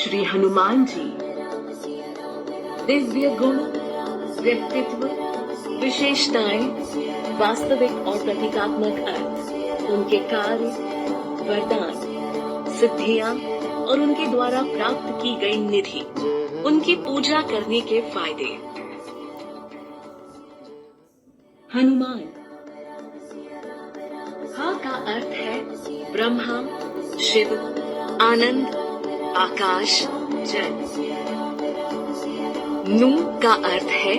श्री हनुमान जी दिव्य गुण, व्यक्तित्व, विशेषताएं, वास्तविक और प्रतीकात्मक अर्थ, उनके कार्य, वरदान, सिद्धियां और उनके द्वारा प्राप्त की गई निधि, उनकी पूजा करने के फायदे। हनुमान। हा का अर्थ है ब्रह्मा, शिव, आनंद, आकाश, जल। नू का अर्थ है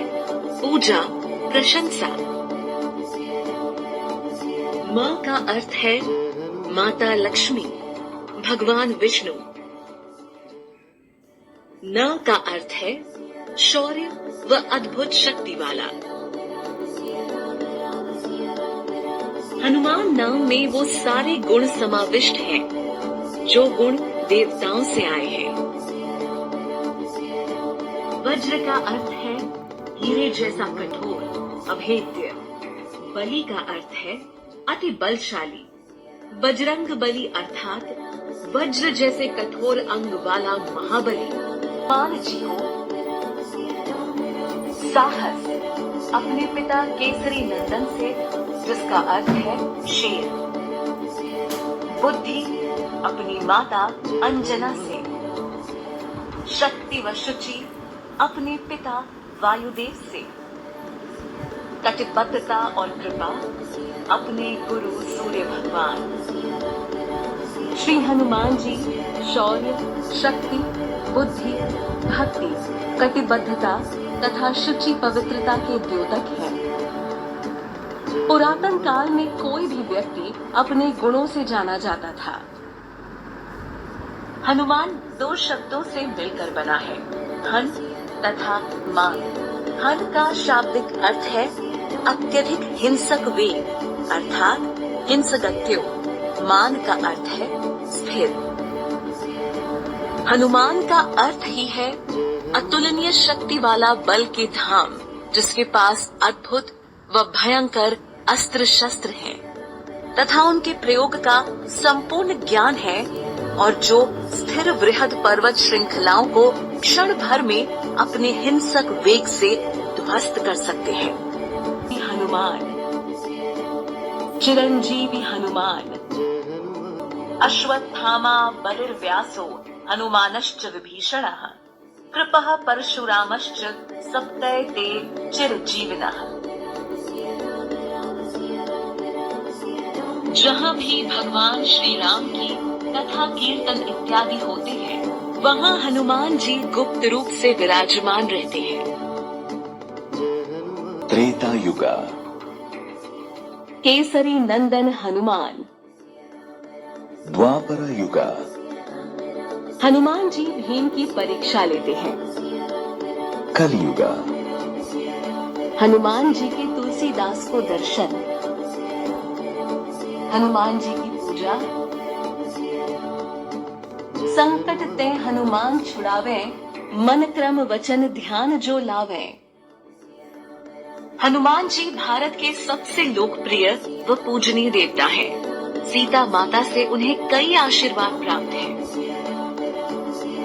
पूजा, प्रशंसा। म का अर्थ है माता लक्ष्मी, भगवान विष्णु। न का अर्थ है शौर्य व अद्भुत शक्ति वाला। हनुमान नाम में वो सारे गुण समाविष्ट हैं जो गुण देवताओं से आए हैं। वज्र का अर्थ है हीरे जैसा कठोर, अभेद्य। बलि का अर्थ है अति बलशाली। बजरंग बली अर्थात वज्र जैसे कठोर अंग वाला महाबली। हनुमान जी को साहस अपने पिता केसरी नंदन से, जिसका अर्थ है शेर। बुद्धि अपनी माता अंजना से। शक्ति व शुचि अपने पिता वायुदेव से। कटिबद्धता और कृपा अपने गुरु सूर्य भगवान। श्री हनुमान जी शौर्य, शक्ति, बुद्धि, भक्ति, कटिबद्धता तथा शुचि पवित्रता के द्योतक हैं। पुरातन काल में कोई भी व्यक्ति अपने गुणों से जाना जाता था। हनुमान दो शब्दों से मिलकर बना है, हन तथा मान। हन का शाब्दिक अर्थ है अत्यधिक हिंसक वेग अर्थात हिंसगत्यो। मान का अर्थ है स्थिर। हनुमान का अर्थ ही है अतुलनीय शक्ति वाला बल के धाम, जिसके पास अद्भुत व भयंकर अस्त्र शस्त्र हैं तथा उनके प्रयोग का संपूर्ण ज्ञान है और जो स्थिर वृहद पर्वत श्रृंखलाओं को क्षण भर में अपने हिंसक वेग से ध्वस्त कर सकते हैं। हनुमान। चिरंजीवी हनुमान। अश्वत्थामा बलिर्व्यासो हनुमानश्च विभीषणः कृपः परशुरामश्च सप्तये ते चिरजीविनः। जहाँ भी भगवान श्री राम की कथा, कीर्तन इत्यादि होते हैं, वहाँ हनुमान जी गुप्त रूप से विराजमान रहते हैं। त्रेता युगा। केसरी नंदन हनुमान। द्वापर युगा। हनुमान जी भीम की परीक्षा लेते हैं। कलयुगा। हनुमान जी के तुलसीदास को दर्शन। हनुमान जी की पूजा। संकट ते हनुमान छुड़ावे, मन क्रम वचन ध्यान जो लावे। हनुमान जी भारत के सबसे लोकप्रिय व पूजनीय देवता हैं। सीता माता से उन्हें कई आशीर्वाद प्राप्त हैं।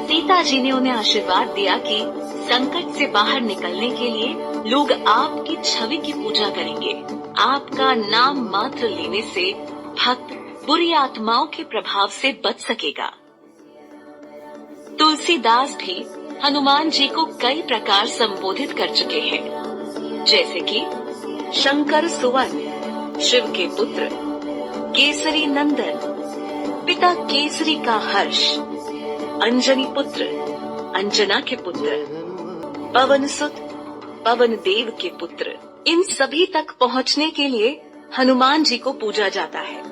सीता जी ने उन्हें आशीर्वाद दिया कि संकट से बाहर निकलने के लिए लोग आपकी छवि की पूजा करेंगे। आपका नाम मात्र लेने से भक्त बुरी आत्माओं के प्रभाव से बच सकेगा। तुलसीदास भी हनुमान जी को कई प्रकार संबोधित कर चुके हैं, जैसे कि शंकर सुवन, शिव के पुत्र, केसरी नंदन, पिता केसरी का हर्ष, अंजनी पुत्र, अंजना के पुत्र, पवन सुत, पवन देव के पुत्र। इन सभी तक पहुंचने के लिए हनुमान जी को पूजा जाता है।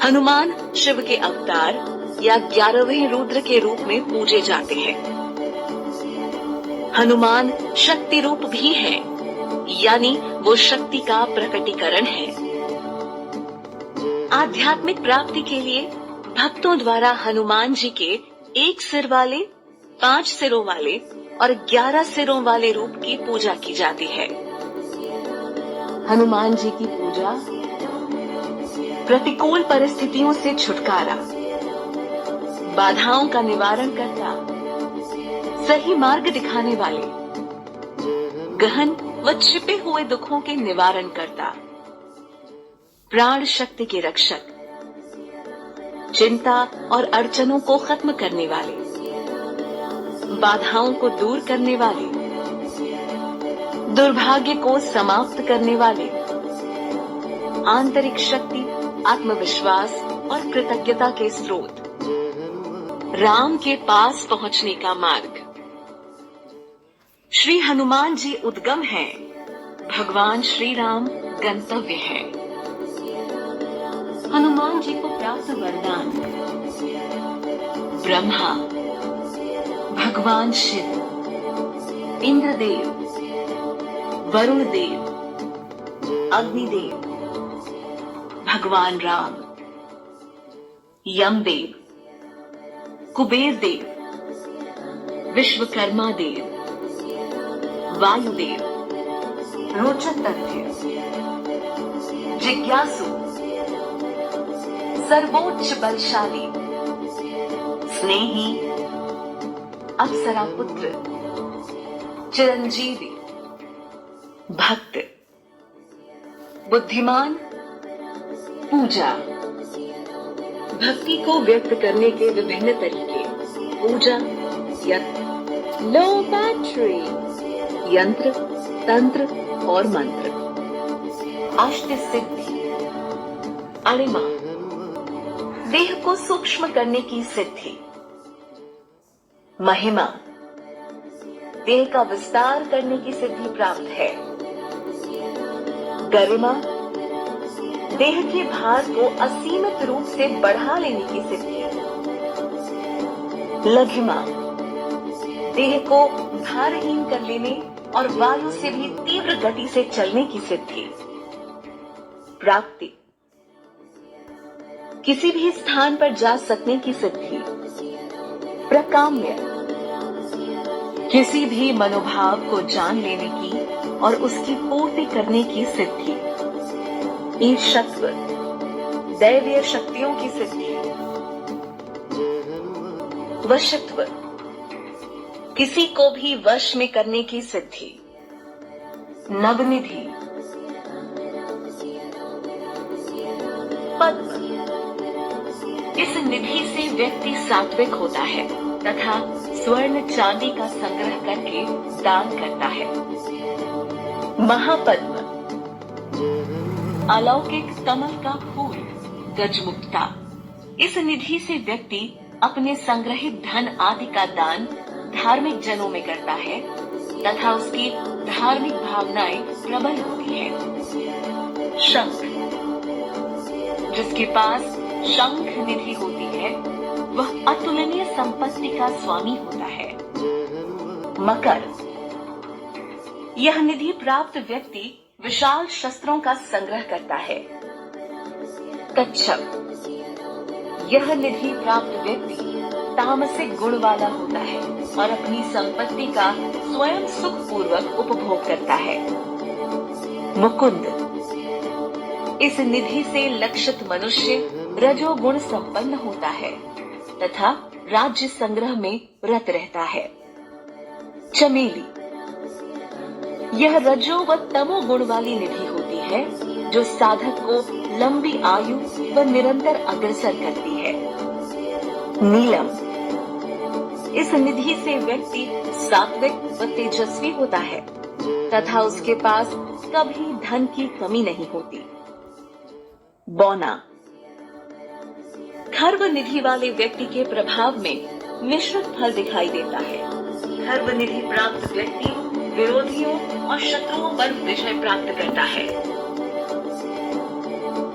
हनुमान शिव के अवतार या 11वें रुद्र के रूप में पूजे जाते हैं। हनुमान शक्ति रूप भी है, यानी वो शक्ति का प्रकटीकरण है। आध्यात्मिक प्राप्ति के लिए भक्तों द्वारा हनुमान जी के 1 सिर वाले, 5 सिरों वाले और 11 सिरों वाले रूप की पूजा की जाती है। हनुमान जी की पूजा। प्रतिकूल परिस्थितियों से छुटकारा। बाधाओं का निवारण करता, सही मार्ग दिखाने वाले, गहन व छिपे हुए दुखों के निवारण करता, प्राण शक्ति के रक्षक, चिंता और अड़चनों को खत्म करने वाले, बाधाओं को दूर करने वाले, दुर्भाग्य को समाप्त करने वाले, आंतरिक शक्ति, आत्मविश्वास और कृतज्ञता के स्रोत, राम के पास पहुंचने का मार्ग। श्री हनुमान जी उद्गम हैं, भगवान श्री राम गंतव्य है। हनुमान जी को प्राप्त वरदान। ब्रह्मा, भगवान शिव, इंद्रदेव, वरुण देव, अग्निदेव, भगवान राम, यमदेव, कुबेर देव, विश्वकर्मा देव, वायुदेव, रोचक तथ्य, जिज्ञासु, सर्वोच्च बलशाली, स्नेही, अप्सरा पुत्र, चिरंजीवी, भक्त, बुद्धिमान, पूजा। भक्ति को व्यक्त करने के विभिन्न तरीके। पूजा, यंत्र, लो बैटरी, यंत्र, तंत्र और मंत्र। अष्ट सिद्धि। अणिमा, देह को सूक्ष्म करने की सिद्धि। महिमा, देह का विस्तार करने की सिद्धि प्राप्त है। गरिमा, देह के भार को असीमित रूप से बढ़ा लेने की सिद्धि। लघिमा, देह को भारहीन कर लेने और वायु से भी तीव्र गति से चलने की सिद्धि। प्राप्ति, किसी भी स्थान पर जा सकने की सिद्धि। प्रकाम्य, किसी भी मनोभाव को जान लेने की और उसकी पूर्ति करने की सिद्धि। ईर्ष्यत्व, दैवीय शक्तियों की सिद्धि। वशत्व, किसी को भी वश में करने की सिद्धि। नवनिधि, पद्म, इस निधि से व्यक्ति सात्विक होता है तथा स्वर्ण चांदी का संग्रह करके दान करता है। महापद्म, अलौकिक कमल का फूल, गजमुक्ता, इस निधि से व्यक्ति अपने संग्रहित धन आदि का दान धार्मिक जनों में करता है तथा उसकी धार्मिक भावनाएं प्रबल होती है। शंख, जिसके पास शंख निधि होती है वह अतुलनीय संपत्ति का स्वामी होता है। मकर, यह निधि प्राप्त व्यक्ति विशाल शस्त्रों का संग्रह करता है। कच्छप, यह निधि प्राप्त व्यक्ति तामसिक गुण वाला होता है और अपनी संपत्ति का स्वयं सुखपूर्वक उपभोग करता है। मुकुंद, इस निधि से लक्षित मनुष्य रजोगुण संपन्न होता है तथा राज्य संग्रह में रत रहता है। चमेली, यह रजो व तमो गुण वाली निधि होती है जो साधक को लंबी आयु व निरंतर अग्रसर करती है। नीलम, इस निधि से व्यक्ति सात्विक व तेजस्वी होता है तथा उसके पास कभी धन की कमी नहीं होती। बौना, खर्व निधि वाले व्यक्ति के प्रभाव में मिश्रित फल दिखाई देता है। खर्व निधि प्राप्त व्यक्ति विरोधियों और शत्रुओं पर विजय प्राप्त करता है।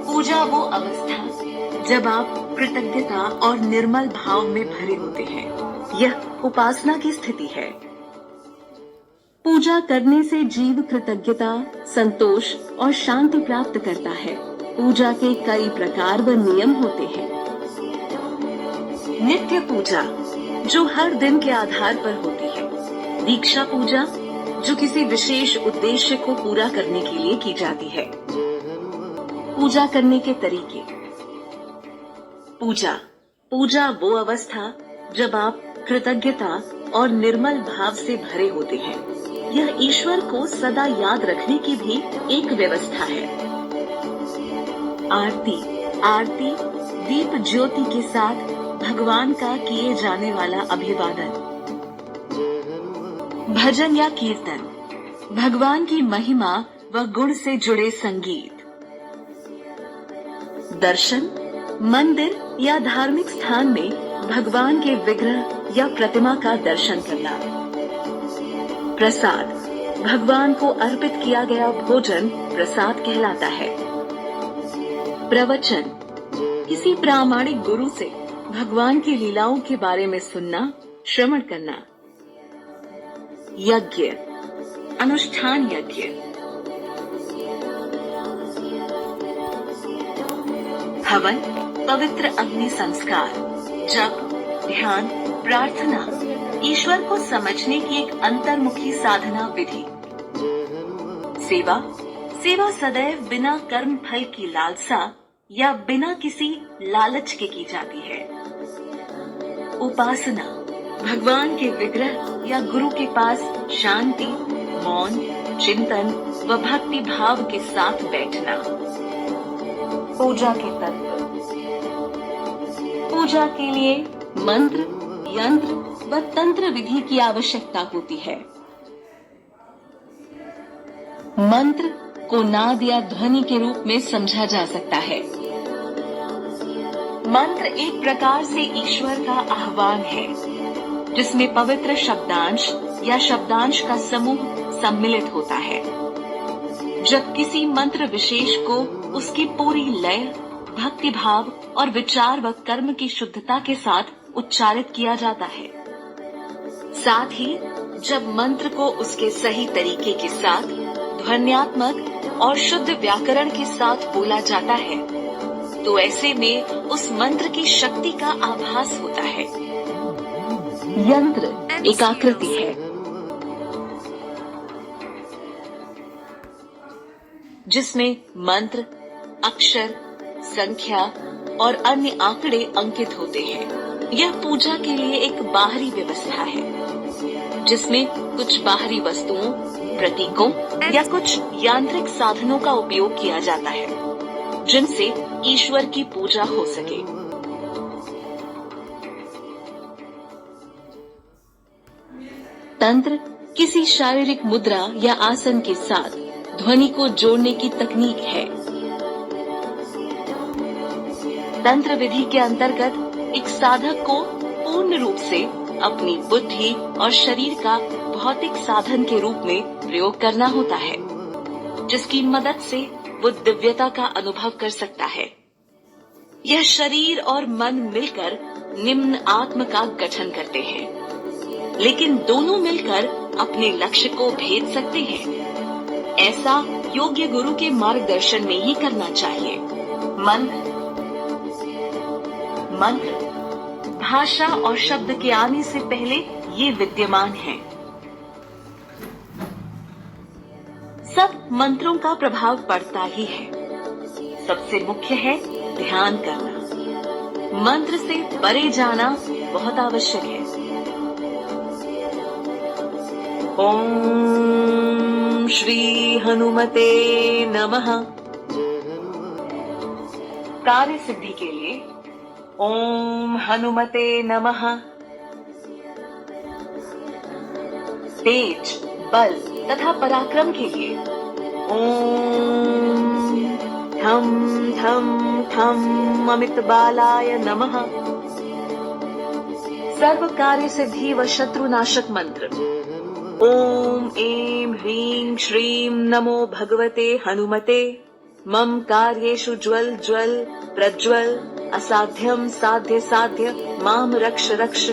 पूजा वो अवस्था जब आप कृतज्ञता और निर्मल भाव में भरे होते हैं, यह उपासना की स्थिति है। पूजा करने से जीव कृतज्ञता, संतोष और शांति प्राप्त करता है। पूजा के कई प्रकार व नियम होते हैं। नित्य पूजा, जो हर दिन के आधार पर होती है। दीक्षा पूजा, जो किसी विशेष उद्देश्य को पूरा करने के लिए की जाती है। पूजा करने के तरीके। पूजा, पूजा वो अवस्था जब आप कृतज्ञता और निर्मल भाव से भरे होते हैं। यह ईश्वर को सदा याद रखने की भी एक व्यवस्था है। आरती दीप ज्योति के साथ भगवान का किए जाने वाला अभिवादन। भजन या कीर्तन, भगवान की महिमा व गुण से जुड़े संगीत। दर्शन, मंदिर या धार्मिक स्थान में भगवान के विग्रह या प्रतिमा का दर्शन करना। प्रसाद, भगवान को अर्पित किया गया भोजन प्रसाद कहलाता है। प्रवचन, किसी प्रामाणिक गुरु से भगवान की लीलाओं के बारे में सुनना, श्रवण करना। यज्ञ, अनुष्ठान यज्ञ। हवन, पवित्र अग्नि संस्कार। जप, ध्यान, प्रार्थना, ईश्वर को समझने की एक अंतर्मुखी साधना विधि। सेवा सदैव बिना कर्म फल की लालसा या बिना किसी लालच के की जाती है। उपासना, भगवान के विग्रह या गुरु के पास शांति, मौन, चिंतन व भक्ति भाव के साथ बैठना। पूजा के तत्व। पूजा के लिए मंत्र, यंत्र व तंत्र विधि की आवश्यकता होती है। मंत्र को नाद या ध्वनि के रूप में समझा जा सकता है। मंत्र एक प्रकार से ईश्वर का आह्वान है, जिसमें पवित्र शब्दांश या शब्दांश का समूह सम्मिलित होता है। जब किसी मंत्र विशेष को उसकी पूरी लय, भक्ति भाव और विचार व कर्म की शुद्धता के साथ उच्चारित किया जाता है। साथ ही जब मंत्र को उसके सही तरीके के साथ ध्वन्यात्मक और शुद्ध व्याकरण के साथ बोला जाता है, तो ऐसे में उस मंत्र की शक्ति का आभास होता है। यंत्र एक आकृति है, जिसमें मंत्र, अक्षर, संख्या और अन्य आंकड़े अंकित होते हैं। यह पूजा के लिए एक बाहरी व्यवस्था है, जिसमें कुछ बाहरी वस्तुओं, प्रतीकों या कुछ यांत्रिक साधनों का उपयोग किया जाता है, जिनसे ईश्वर की पूजा हो सके। तंत्र किसी शारीरिक मुद्रा या आसन के साथ ध्वनि को जोड़ने की तकनीक है। तंत्र विधि के अंतर्गत एक साधक को पूर्ण रूप से अपनी बुद्धि और शरीर का भौतिक साधन के रूप में प्रयोग करना होता है, जिसकी मदद से वो दिव्यता का अनुभव कर सकता है। यह शरीर और मन मिलकर निम्न आत्म का गठन करते हैं, लेकिन दोनों मिलकर अपने लक्ष्य को भेद सकते हैं। ऐसा योग्य गुरु के मार्गदर्शन में ही करना चाहिए। मंत्र भाषा और शब्द के आने से पहले ये विद्यमान है। सब मंत्रों का प्रभाव पड़ता ही है। सबसे मुख्य है ध्यान करना। मंत्र से परे जाना बहुत आवश्यक है। ओम श्री हनुमते नमः। कार्य सिद्धि के लिए ओम हनुमते नमः। तेज, बल तथा पराक्रम के लिए ओम ठम ठम ठम अमित बालाय नमः। सर्व कार्य सिद्धि व शत्रुनाशक मंत्र ओम ऐं ह्रीं श्रीं नमो भगवते हनुमते। मम कार्येषु ज्वल ज्वल प्रज्वल। असाध्यम साध्य साध्य माम रक्ष रक्ष।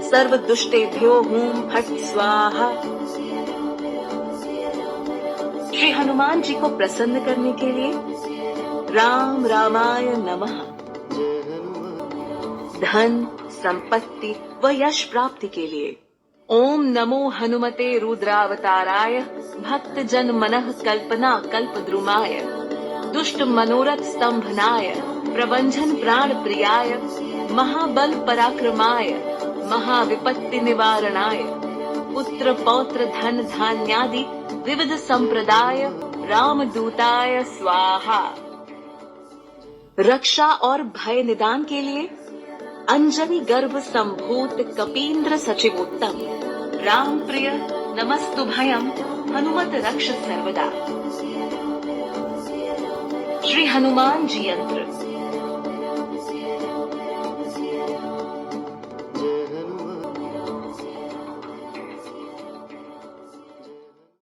सर्व दुष्टेभ्यो हूं फट स्वाहा। श्री हनुमान जी को प्रसन्न करने के लिए राम रामाय नमः। धन, संपत्ति व यश प्राप्ति के लिए ओम नमो हनुमते रुद्रावताराय। भक्त जन मनः कल्पना कल्पद्रुमाय। दुष्ट मनोरथ स्तंभनाय। प्रवंचन प्राण प्रियाय। महाबल पराक्रमाय महाविपत्ति निवारणाय पुत्र पौत्र धन धान्यादि विविध संप्रदाय रामदूताय स्वाहा। रक्षा और भय निदान के लिए अंजनी गर्भ संभूत कपीन्द्र सचिवोत्तम राम प्रिय नमस्तु भयम हनुमत रक्ष सर्वदा। श्री हनुमान जी यंत्र